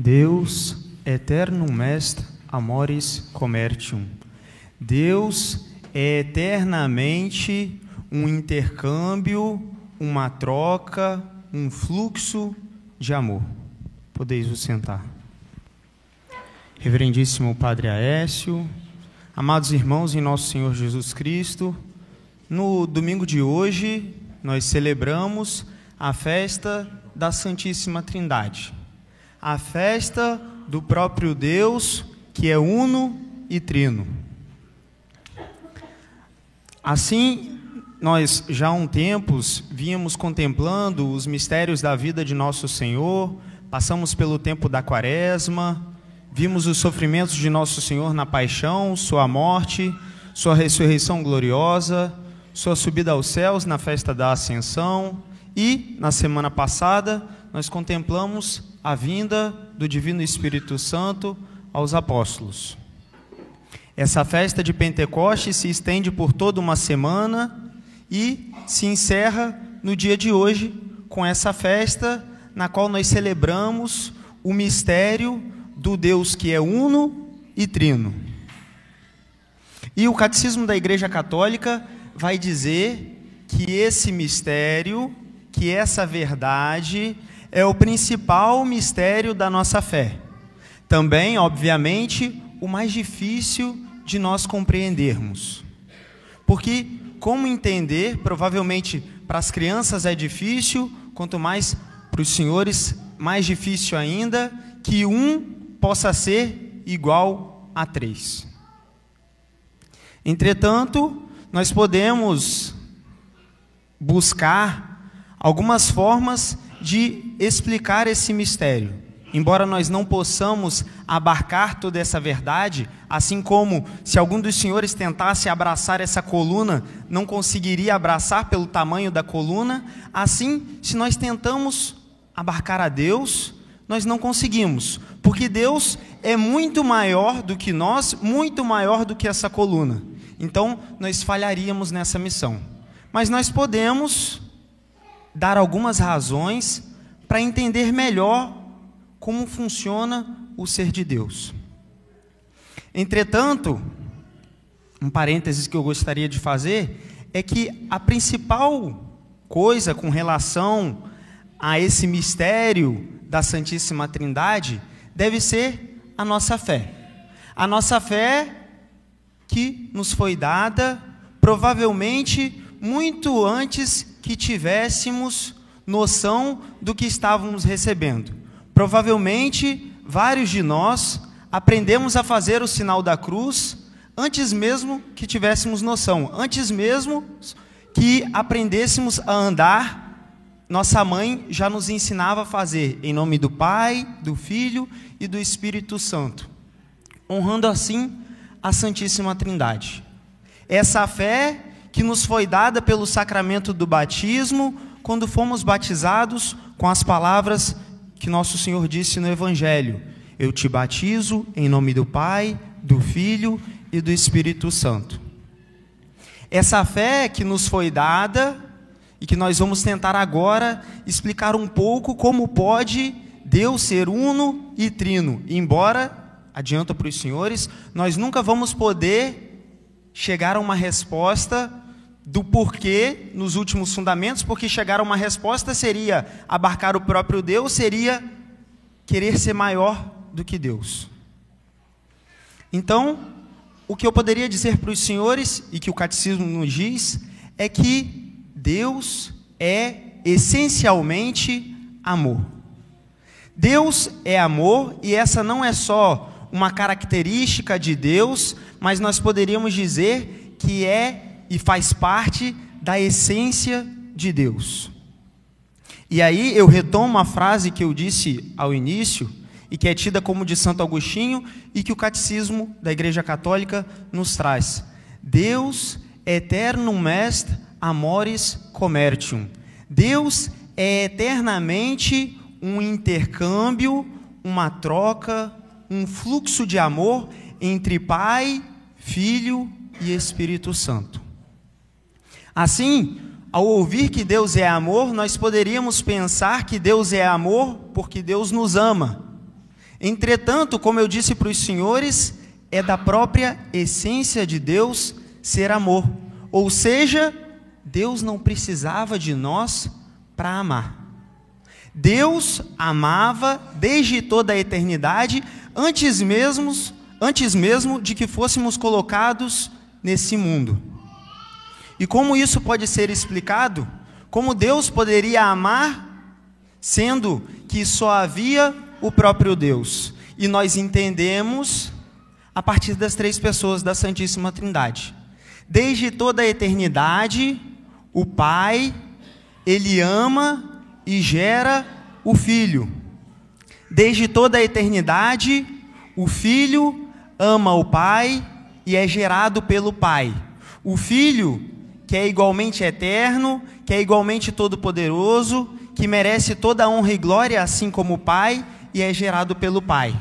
Deus, eternum est amoris commercium. Deus é eternamente um intercâmbio, uma troca, um fluxo de amor. Podeis vos sentar. Reverendíssimo Padre Aécio, amados irmãos em nosso Senhor Jesus Cristo, no domingo de hoje nós celebramos a festa da Santíssima Trindade, a festa do próprio Deus que é uno e trino. Assim, nós já há um tempo vínhamos contemplando os mistérios da vida de nosso Senhor, passamos pelo tempo da Quaresma, vimos os sofrimentos de nosso Senhor na paixão, sua morte, sua ressurreição gloriosa, sua subida aos céus na festa da Ascensão e, na semana passada, nós contemplamos a vinda do Divino Espírito Santo aos apóstolos. Essa festa de Pentecostes se estende por toda uma semana e se encerra no dia de hoje com essa festa na qual nós celebramos o mistério do Deus que é uno e trino. E o Catecismo da Igreja Católica vai dizer que esse mistério, que essa verdade é o principal mistério da nossa fé. Também, obviamente, o mais difícil de nós compreendermos. Porque como entender, provavelmente para as crianças é difícil, quanto mais para os senhores, mais difícil ainda, que um possa ser igual a 3. Entretanto, nós podemos buscar algumas formas de explicar esse mistério. Embora nós não possamos abarcar toda essa verdade, assim como se algum dos senhores tentasse abraçar essa coluna, não conseguiria abraçar pelo tamanho da coluna, assim, se nós tentamos abarcar a Deus, nós não conseguimos, porque Deus é muito maior do que nós, muito maior do que essa coluna. Então, nós falharíamos nessa missão. Mas nós podemos dar algumas razões para entender melhor como funciona o ser de Deus. Entretanto, um parênteses que eu gostaria de fazer é que a principal coisa com relação a esse mistério da Santíssima Trindade deve ser a nossa fé. A nossa fé que nos foi dada provavelmente muito antes que tivéssemos noção do que estávamos recebendo. Provavelmente, vários de nós aprendemos a fazer o sinal da cruz antes mesmo que tivéssemos noção, antes mesmo que aprendêssemos a andar, nossa mãe já nos ensinava a fazer, em nome do Pai, do Filho e do Espírito Santo, honrando assim a Santíssima Trindade. Essa fé que nos foi dada pelo sacramento do batismo, quando fomos batizados com as palavras que nosso Senhor disse no Evangelho: eu te batizo em nome do Pai, do Filho e do Espírito Santo. Essa fé que nos foi dada e que nós vamos tentar agora explicar um pouco como pode Deus ser uno e trino. Embora, adianto para os senhores, nós nunca vamos poder chegar a uma resposta do porquê nos últimos fundamentos, porque chegar a uma resposta seria abarcar o próprio Deus, seria querer ser maior do que Deus. Então, o que eu poderia dizer para os senhores, e que o Catecismo nos diz, é que Deus é essencialmente amor. Deus é amor, e essa não é só uma característica de Deus, mas nós poderíamos dizer que é e faz parte da essência de Deus. E aí eu retomo a frase que eu disse ao início, e que é tida como de Santo Agostinho, e que o Catecismo da Igreja Católica nos traz: Deus eternum est amoris commercium. Deus é eternamente um intercâmbio, uma troca, um fluxo de amor entre Pai, Filho e Espírito Santo. Assim, ao ouvir que Deus é amor, nós poderíamos pensar que Deus é amor porque Deus nos ama. Entretanto, como eu disse para os senhores, é da própria essência de Deus ser amor. Ou seja, Deus não precisava de nós para amar. Deus amava desde toda a eternidade, antes mesmo de que fôssemos colocados nesse mundo. E como isso pode ser explicado? Como Deus poderia amar, sendo que só havia o próprio Deus? E nós entendemos a partir das três pessoas da Santíssima Trindade. Desde toda a eternidade, o Pai, Ele ama e gera o Filho. Desde toda a eternidade, o Filho ama o Pai e é gerado pelo Pai. O Filho, que é igualmente eterno, que é igualmente todo-poderoso, que merece toda a honra e glória, assim como o Pai, e é gerado pelo Pai.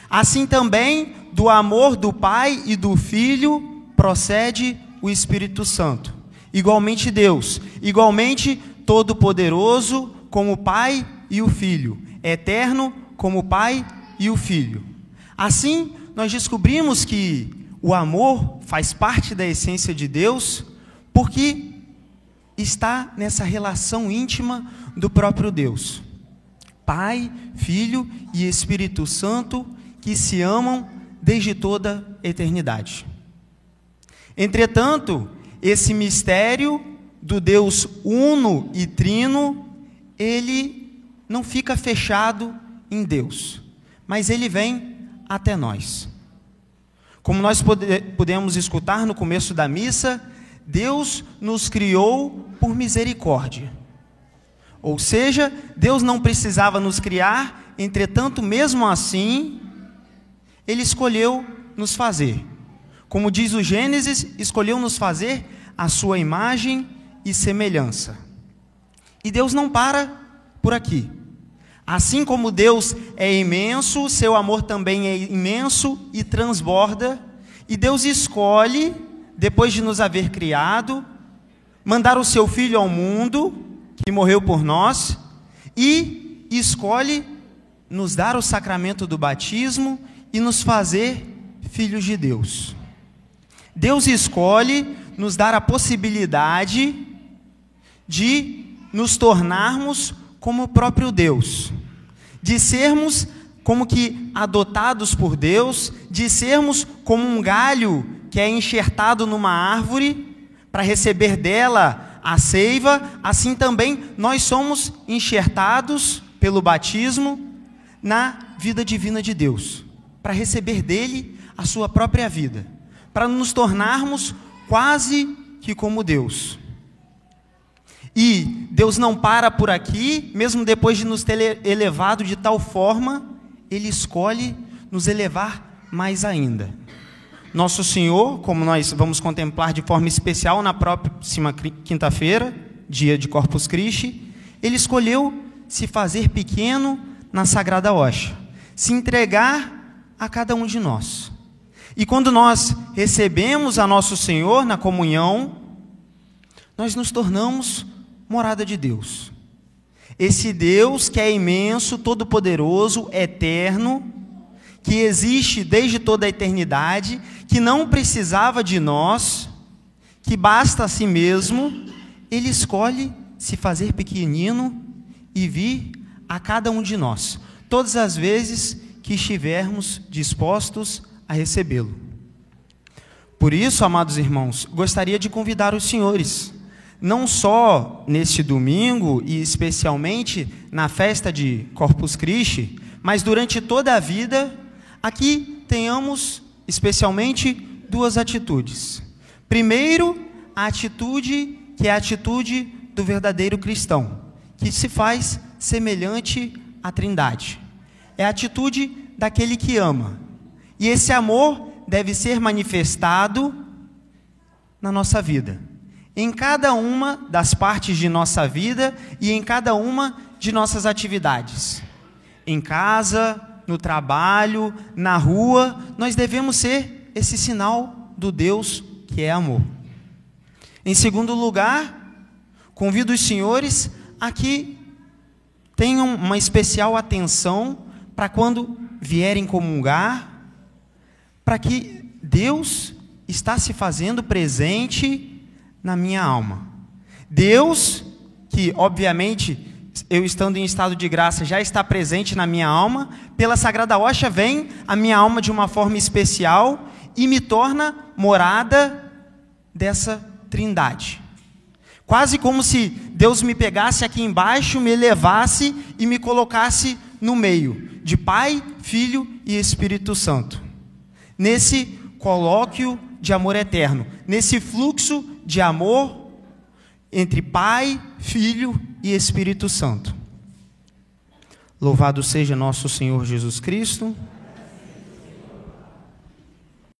Assim também, do amor do Pai e do Filho, procede o Espírito Santo. Igualmente Deus, igualmente todo-poderoso, como o Pai e o Filho, eterno como o Pai e o Filho. Assim, nós descobrimos que o amor faz parte da essência de Deus, porque está nessa relação íntima do próprio Deus. Pai, Filho e Espírito Santo, que se amam desde toda a eternidade. Entretanto, esse mistério do Deus uno e trino, ele não fica fechado em Deus, mas ele vem até nós. Como nós podemos escutar no começo da missa, Deus nos criou por misericórdia. Ou seja, Deus não precisava nos criar, entretanto, mesmo assim, Ele escolheu nos fazer. Como diz o Gênesis, escolheu nos fazer a sua imagem e semelhança. E Deus não para por aqui. Assim como Deus é imenso, seu amor também é imenso e transborda. E Deus escolhe, depois de nos haver criado, mandar o seu Filho ao mundo, que morreu por nós, e escolhe nos dar o sacramento do batismo e nos fazer filhos de Deus. Deus escolhe nos dar a possibilidade de nos tornarmos como o próprio Deus, de sermos como que adotados por Deus, de sermos como um galho que é enxertado numa árvore para receber dela a seiva. Assim também nós somos enxertados pelo batismo na vida divina de Deus, para receber dele a sua própria vida, para nos tornarmos quase que como Deus. E Deus não para por aqui, mesmo depois de nos ter elevado de tal forma, Ele escolhe nos elevar mais ainda. Nosso Senhor, como nós vamos contemplar de forma especial na próxima quinta-feira, dia de Corpus Christi, Ele escolheu se fazer pequeno na Sagrada Hóstia, se entregar a cada um de nós. E quando nós recebemos a Nosso Senhor na comunhão, nós nos tornamos morada de Deus. Esse Deus que é imenso, todo-poderoso, eterno, que existe desde toda a eternidade, que não precisava de nós, que basta a si mesmo, Ele escolhe se fazer pequenino e vir a cada um de nós, todas as vezes que estivermos dispostos a recebê-lo. Por isso, amados irmãos, gostaria de convidar os senhores, não só neste domingo e especialmente na festa de Corpus Christi, mas durante toda a vida, aqui tenhamos especialmente duas atitudes. Primeiro, a atitude que é a atitude do verdadeiro cristão, que se faz semelhante à Trindade. É a atitude daquele que ama. E esse amor deve ser manifestado na nossa vida, em cada uma das partes de nossa vida e em cada uma de nossas atividades. Em casa, no trabalho, na rua, nós devemos ser esse sinal do Deus que é amor. Em segundo lugar, convido os senhores a que tenham uma especial atenção para quando vierem comungar, para que Deus está se fazendo presente na minha alma. Deus, que obviamente, eu estando em estado de graça, já está presente na minha alma, pela Sagrada Hóstia vem a minha alma de uma forma especial e me torna morada dessa Trindade. Quase como se Deus me pegasse aqui embaixo, me elevasse e me colocasse no meio, de Pai, Filho e Espírito Santo. Nesse colóquio de amor eterno, nesse fluxo de amor entre Pai, Filho e Espírito Santo. Louvado seja nosso Senhor Jesus Cristo.